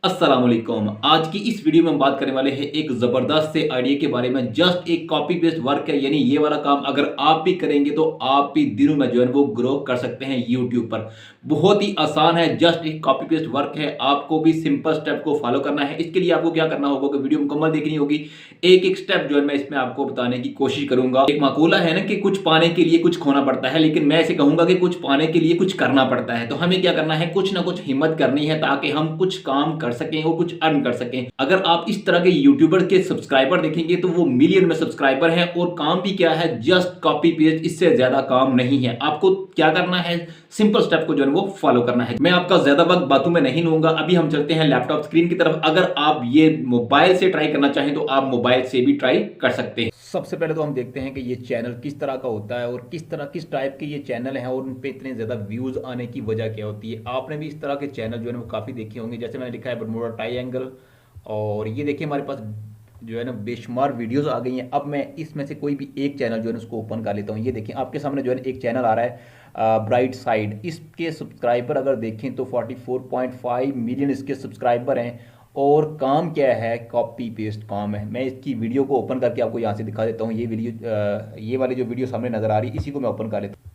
अस्सलाम वालेकुम। आज की इस वीडियो में हम बात करने वाले हैं एक ज़बरदस्त से आइडिया के बारे में। जस्ट एक कॉपी पेस्ट वर्क है, यानी ये वाला काम अगर आप भी करेंगे तो आप भी दिनों में जो है वो ग्रो कर सकते हैं यूट्यूब पर। बहुत ही आसान है, जस्ट एक कॉपी पेस्ट वर्क है। आपको भी सिंपल स्टेप को फॉलो करना है। इसके लिए आपको क्या करना होगा कि वीडियो मुकम्मल देखनी होगी। एक एक स्टेप जो है मैं इसमें आपको बताने की कोशिश करूंगा। एक माकूला है ना कि कुछ पाने के लिए कुछ खोना पड़ता है, लेकिन मैं ऐसे कहूंगा कि कुछ पाने के लिए कुछ करना पड़ता है। तो हमें क्या करना है, कुछ ना कुछ हिम्मत करनी है ताकि हम कुछ काम कर सकें और कुछ अर्न कर सकें। अगर आप इस तरह के यूट्यूबर के सब्सक्राइबर देखेंगे तो वो मिलियन में सब्सक्राइबर हैं और काम भी क्या है, जस्ट कॉपी पेस्ट, इससे ज्यादा काम नहीं है। आपको क्या करना है, सिंपल स्टेप को जो है वो फॉलो करना है। मैं आपका ज्यादा वक्त बातों में नहीं लूंगा। अभी हम चलते हैं लैपटॉप स्क्रीन की तरफ। अगर आप ये मोबाइल से ट्राई करना चाहें तो आप मोबाइल से भी ट्राई कर सकते हैं। सबसे पहले तो हम देखते हैं कि ये चैनल किस तरह का होता है और किस टाइप के ये चैनल हैं और उन पे इतने ज़्यादा व्यूज़ आने की वजह क्या होती है। आपने भी इस तरह के चैनल जो है वो काफ़ी देखे होंगे। जैसे मैंने लिखा है बरमूडा ट्रायंगल, और ये देखिए हमारे पास जो है ना बेशुमार वीडियोस आ गई हैं। अब मैं इसमें से कोई भी एक चैनल जो है ना उसको ओपन कर लेता हूँ। ये देखिए आपके सामने जो है एक चैनल आ रहा है ब्राइट साइड। इसके सब्सक्राइबर अगर देखें तो 44.5 मिलियन इसके सब्सक्राइबर हैं। और काम क्या है, कॉपी पेस्ट काम है। मैं इसकी वीडियो को ओपन करके आपको यहाँ से दिखा देता हूँ। ये वाली जो वीडियो सामने नज़र आ रही है इसी को मैं ओपन कर लेता हूँ।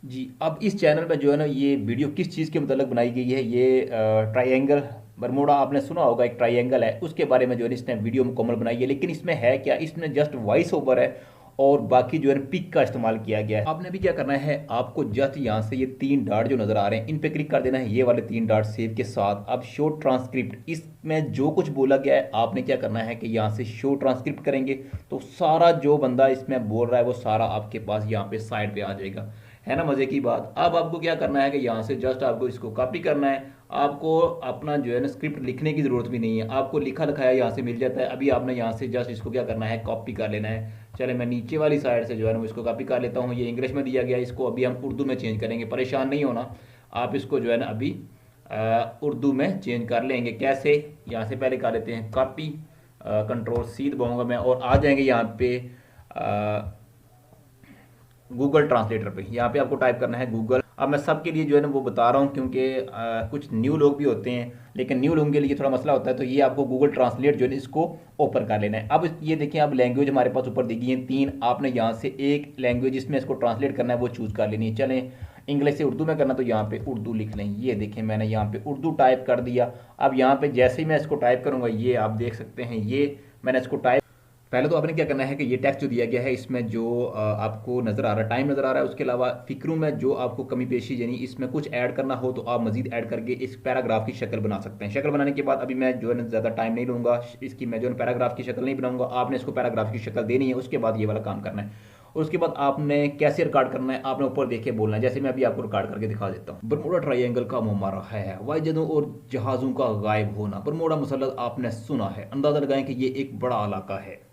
जी, अब इस चैनल पे जो है ना ये वीडियो किस चीज़ के मतलब बनाई गई है, ये ट्रायंगल बरमूडा, आपने सुना होगा एक ट्रायंगल है, उसके बारे में जो है इसने वीडियो मुकम्मल बनाई है। लेकिन इसमें है क्या, इसमें जस्ट वॉइस ओवर है और बाकी जो है पिक का इस्तेमाल किया गया है। आपने भी क्या करना है, आपको जस्ट यहाँ से ये तीन डाट जो नज़र आ रहे हैं इन पे क्लिक कर देना है, ये वाले तीन डाट सेव के साथ। अब शो ट्रांसक्रिप्ट, इसमें जो कुछ बोला गया है आपने क्या करना है कि यहाँ से शो ट्रांसक्रिप्ट करेंगे तो सारा जो बंदा इसमें बोल रहा है वो सारा आपके पास यहाँ पे साइड पे आ जाएगा। है ना मज़े की बात। अब आपको क्या करना है कि यहाँ से जस्ट आपको इसको कॉपी करना है। आपको अपना जो है ना स्क्रिप्ट लिखने की ज़रूरत भी नहीं है, आपको लिखा लिखाया यहाँ से मिल जाता है। अभी आपने यहाँ से जस्ट इसको क्या करना है, कॉपी कर लेना है। चले मैं नीचे वाली साइड से जो है ना इसको कॉपी कर लेता हूँ। ये इंग्लिश में दिया गया है, इसको अभी हम उर्दू में चेंज करेंगे। परेशान नहीं होना, आप इसको जो है ना अभी उर्दू में चेंज कर लेंगे। कैसे, यहाँ से पहले कर लेते हैं कॉपी, कंट्रोल सी दबाऊँगा मैं और आ जाएंगे यहाँ पे गूगल ट्रांसलेटर पे। यहाँ पे आपको टाइप करना है गूगल। अब मैं सबके लिए जो है ना वो बता रहा हूँ क्योंकि कुछ न्यू लोग भी होते हैं, लेकिन न्यू लोगों के लिए थोड़ा मसला होता है। तो ये आपको गूगल ट्रांसलेट जो है इसको ओपन कर लेना है। अब ये देखिए, अब लैंग्वेज हमारे पास ऊपर दी गई है तीन। आपने यहाँ से एक लैंग्वेज जिसमें इसको ट्रांसलेट करना है वो चूज़ कर लेनी है। चलें इंग्लिश से उर्दू में करना तो यहाँ पे उर्दू लिख लें। ये देखें मैंने यहाँ पे उर्दू टाइप कर दिया। अब यहाँ पे जैसे ही मैं इसको टाइप करूँगा, ये आप देख सकते हैं, ये मैंने इसको टाइप। पहले तो आपने क्या करना है कि ये टेक्स्ट जो दिया गया है इसमें जो आपको नज़र आ रहा है, टाइम नज़र आ रहा है, उसके अलावा फिक्रों में जो आपको कमी पेशी यानी इसमें कुछ ऐड करना हो तो आप मजीद ऐड करके इस पैराग्राफ की शक्ल बना सकते हैं। शक्ल बनाने के बाद अभी मैं जो है ना ज़्यादा टाइम नहीं लूँगा, इसकी मैं जो है पैराग्राफ की शक्ल नहीं बनाऊँगा। आपने इसको पैराग्राफ की शक्ल देनी है, उसके बाद ये वाला काम करना है। और उसके बाद आपने कैसे रिकॉर्ड करना है, आपने ऊपर देखे बोलना है। जैसे मैं अभी आपको रिकॉर्ड करके दिखा देता हूँ। बरमूडा ट्रायंगल का मुमारा है, वायजदों और जहाज़ों का गायब होना, बरमूडा मुसल्लत आपने सुना है, अंदाज़ा लगाएं कि ये एक बड़ा इलाका है।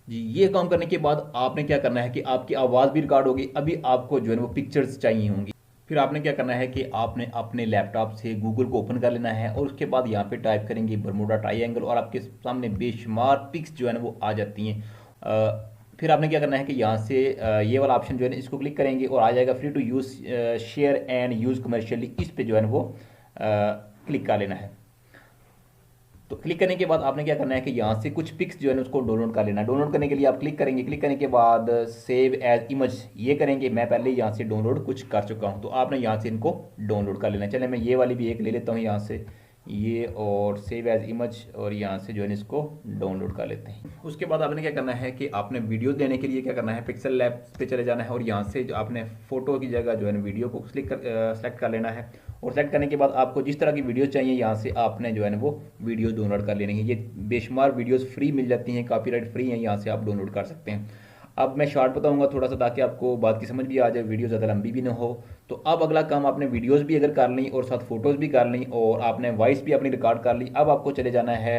जी, ये काम करने के बाद आपने क्या करना है कि आपकी आवाज़ भी रिकॉर्ड होगी। अभी आपको जो है वो पिक्चर्स चाहिए होंगी। फिर आपने क्या करना है कि आपने अपने लैपटॉप से गूगल को ओपन कर लेना है और उसके बाद यहाँ पे टाइप करेंगे बरमूडा ट्रायंगल और आपके सामने बेशुमार पिक्स जो है ना वो आ जाती हैं। फिर आपने क्या करना है कि यहाँ से ये वाला ऑप्शन जो है ना इसको क्लिक करेंगे और आ जाएगा free to use share and use commercially. इस पे जो है ना वो क्लिक कर लेना है। तो क्लिक करने के बाद आपने क्या करना है कि यहाँ से कुछ पिक्स जो है ना उसको डाउनलोड कर लेना है। डाउनलोड करने के लिए आप क्लिक करेंगे, क्लिक करने के बाद सेव एज इमेज ये करेंगे। मैं पहले यहाँ से डाउनलोड कुछ कर चुका हूँ तो आपने यहाँ से इनको डाउनलोड कर लेना है। चले मैं ये वाली भी एक ले लेता हूँ यहाँ से, ये और सेव एज इमेज, और यहाँ से जो है इसको डाउनलोड कर लेते हैं। उसके बाद आपने क्या करना है कि आपने वीडियो देने के लिए क्या करना है, पिक्सल लैब पे चले जाना है और यहाँ से जो आपने फ़ोटो की जगह जो है वीडियो को सेलेक्ट कर लेना है। और सेलेक्ट करने के बाद आपको जिस तरह की वीडियो चाहिए यहाँ से आपने जो है ना वो वीडियो डाउनलोड कर लेनी है। ये बेशुमार वीडियोस फ्री मिल जाती हैं, कॉपीराइट फ्री हैं, यहाँ से आप डाउनलोड कर सकते हैं। अब मैं शॉर्ट बताऊंगा थोड़ा सा ताकि आपको बात की समझ भी आ जाए, वीडियो ज़्यादा लंबी भी ना हो। तो अब अगला काम, आपने वीडियोस भी अगर कर ली और साथ फोटोज़ भी कर ली और आपने वॉइस भी अपनी रिकॉर्ड कर ली। अब आपको चले जाना है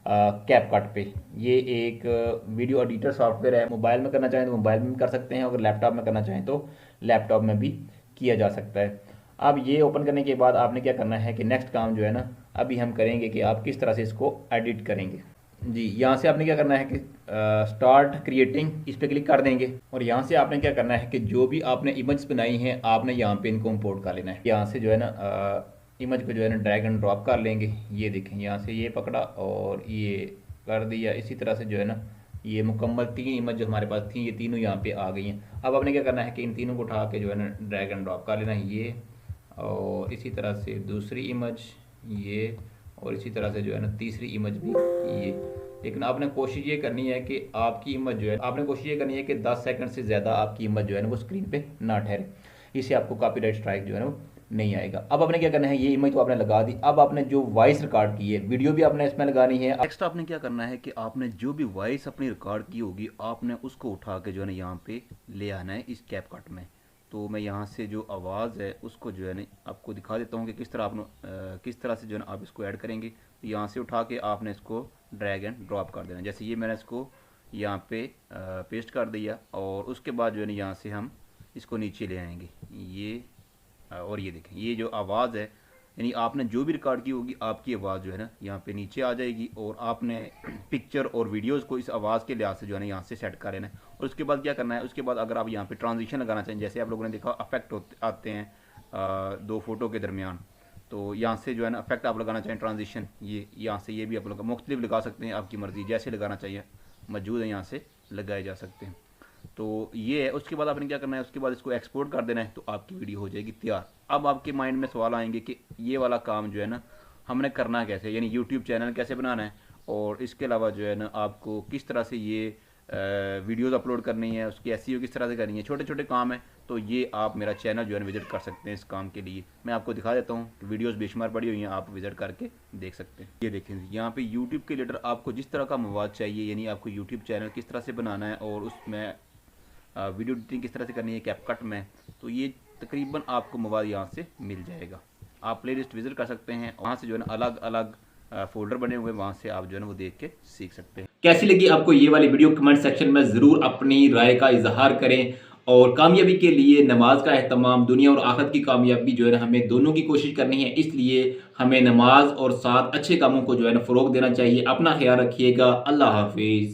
कैपकट पे। ये एक वीडियो एडिटर सॉफ्टवेयर है। मोबाइल में करना चाहें तो मोबाइल में भी कर सकते हैं, अगर लैपटॉप में करना चाहें तो लैपटॉप में भी किया जा सकता है। अब ये ओपन करने के बाद आपने क्या करना है कि नेक्स्ट काम जो है ना अभी हम करेंगे कि आप किस तरह से इसको एडिट करेंगे। जी, यहाँ से आपने क्या करना है कि स्टार्ट क्रिएटिंग इस पे क्लिक कर देंगे और यहाँ से आपने क्या करना है कि जो भी आपने इमेज बनाई हैं आपने यहाँ पे इनको इंपोर्ट कर लेना है। यहाँ से जो है ना इमेज को जो है ना ड्रैग एंड ड्रॉप कर लेंगे। ये देखें, यहाँ से ये पकड़ा और ये कर दिया। इसी तरह से जो है ना ये मुकम्मल 3 इमेज जो हमारे पास थी ये तीनों यहाँ पे आ गई हैं। अब आपने क्या करना है कि इन तीनों को उठा के जो है ना ड्रैग एंड ड्रॉप कर लेना है ये, और इसी तरह से दूसरी इमेज ये, और इसी तरह से जो है ना तीसरी इमेज भी ये। लेकिन आपने कोशिश ये करनी है कि आपकी इमेज जो है, आपने कोशिश ये करनी है कि 10 सेकंड से ज़्यादा आपकी इमेज जो है ना वो स्क्रीन पे ना ठहरे। इससे आपको कॉपीराइट स्ट्राइक जो है ना वो नहीं आएगा। अब आपने क्या करना है, ये इमेज तो आपने लगा दी। अब आपने जो वॉइस रिकॉर्ड की है, वीडियो भी आपने इसमें लगानी है। नेक्स्ट आपने क्या करना है कि आपने जो भी वॉइस अपनी रिकॉर्ड की होगी आपने उसको उठा के जो है ना यहाँ पे ले आना है इस कैपकट में। तो मैं यहाँ से जो आवाज़ है उसको जो है ना आपको दिखा देता हूँ कि किस तरह आप किस तरह से जो है ना आप इसको ऐड करेंगे। तो यहाँ से उठा के आपने इसको ड्रैग एंड ड्रॉप कर देना। जैसे ये मैंने इसको यहाँ पे पेस्ट कर दिया और उसके बाद जो है ना यहाँ से हम इसको नीचे ले आएंगे ये। और ये देखें, ये जो आवाज़ है यानी आपने जो भी रिकॉर्ड की होगी आपकी आवाज़ जो है ना यहाँ पे नीचे आ जाएगी और आपने पिक्चर और वीडियोस को इस आवाज़ के लिहाज से जो है ना यहाँ से सेट कर लेना है। और उसके बाद क्या करना है, उसके बाद अगर आप यहाँ पे ट्रांजिशन लगाना चाहिए, जैसे आप लोगों ने देखा अफेक्ट आते हैं दो फोटो के दरमियान, तो यहाँ से जो है ना अफेक्ट आप लगाना चाहें ट्रांजिशन, ये यहाँ से ये भी आप लोग मुख्तलिफ लगा सकते हैं, आपकी मर्ज़ी जैसे लगाना चाहिए मौजूद है यहाँ से लगाए जा सकते हैं। तो ये है। उसके बाद आपने क्या करना है, उसके बाद इसको एक्सपोर्ट कर देना है तो आपकी वीडियो हो जाएगी तैयार। अब आपके माइंड में सवाल आएंगे कि ये वाला काम जो है ना हमने करना कैसे, यानी यूट्यूब चैनल कैसे बनाना है और इसके अलावा जो है ना आपको किस तरह से ये वीडियोज़ अपलोड करनी है, उसकी एसईओ किस तरह से करनी है, छोटे छोटे काम है। तो ये आप मेरा चैनल जो है ना विजिट कर सकते हैं इस काम के लिए। मैं आपको दिखा देता हूँ कि वीडियोज़ बेशुमार पड़ी हुई हैं, आप विजिट करके देख सकते हैं। ये देखें यहाँ पे यूट्यूब के रिलेटेड आपको जिस तरह का मवाद चाहिए, यानी आपको यूट्यूब चैनल किस तरह से बनाना है और उसमें वीडियो एडिटिंग किस तरह से करनी है कैपकट में, तो ये तकरीबन आपको मवाद यहाँ से मिल जाएगा। आप प्लेलिस्ट विजिट कर सकते हैं, वहाँ से जो है ना अलग अलग फोल्डर बने हुए, वहाँ से आप जो है ना वो देख के सीख सकते हैं। कैसी लगी आपको ये वाली वीडियो, कमेंट सेक्शन में ज़रूर अपनी राय का इजहार करें। और कामयाबी के लिए नमाज का एहतमाम, दुनिया और आखिरत की कामयाबी जो है ना हमें दोनों की कोशिश करनी है, इसलिए हमें नमाज और साथ अच्छे कामों को जो है ना फ़रोग़ देना चाहिए। अपना ख्याल रखिएगा। अल्लाह हाफिज़।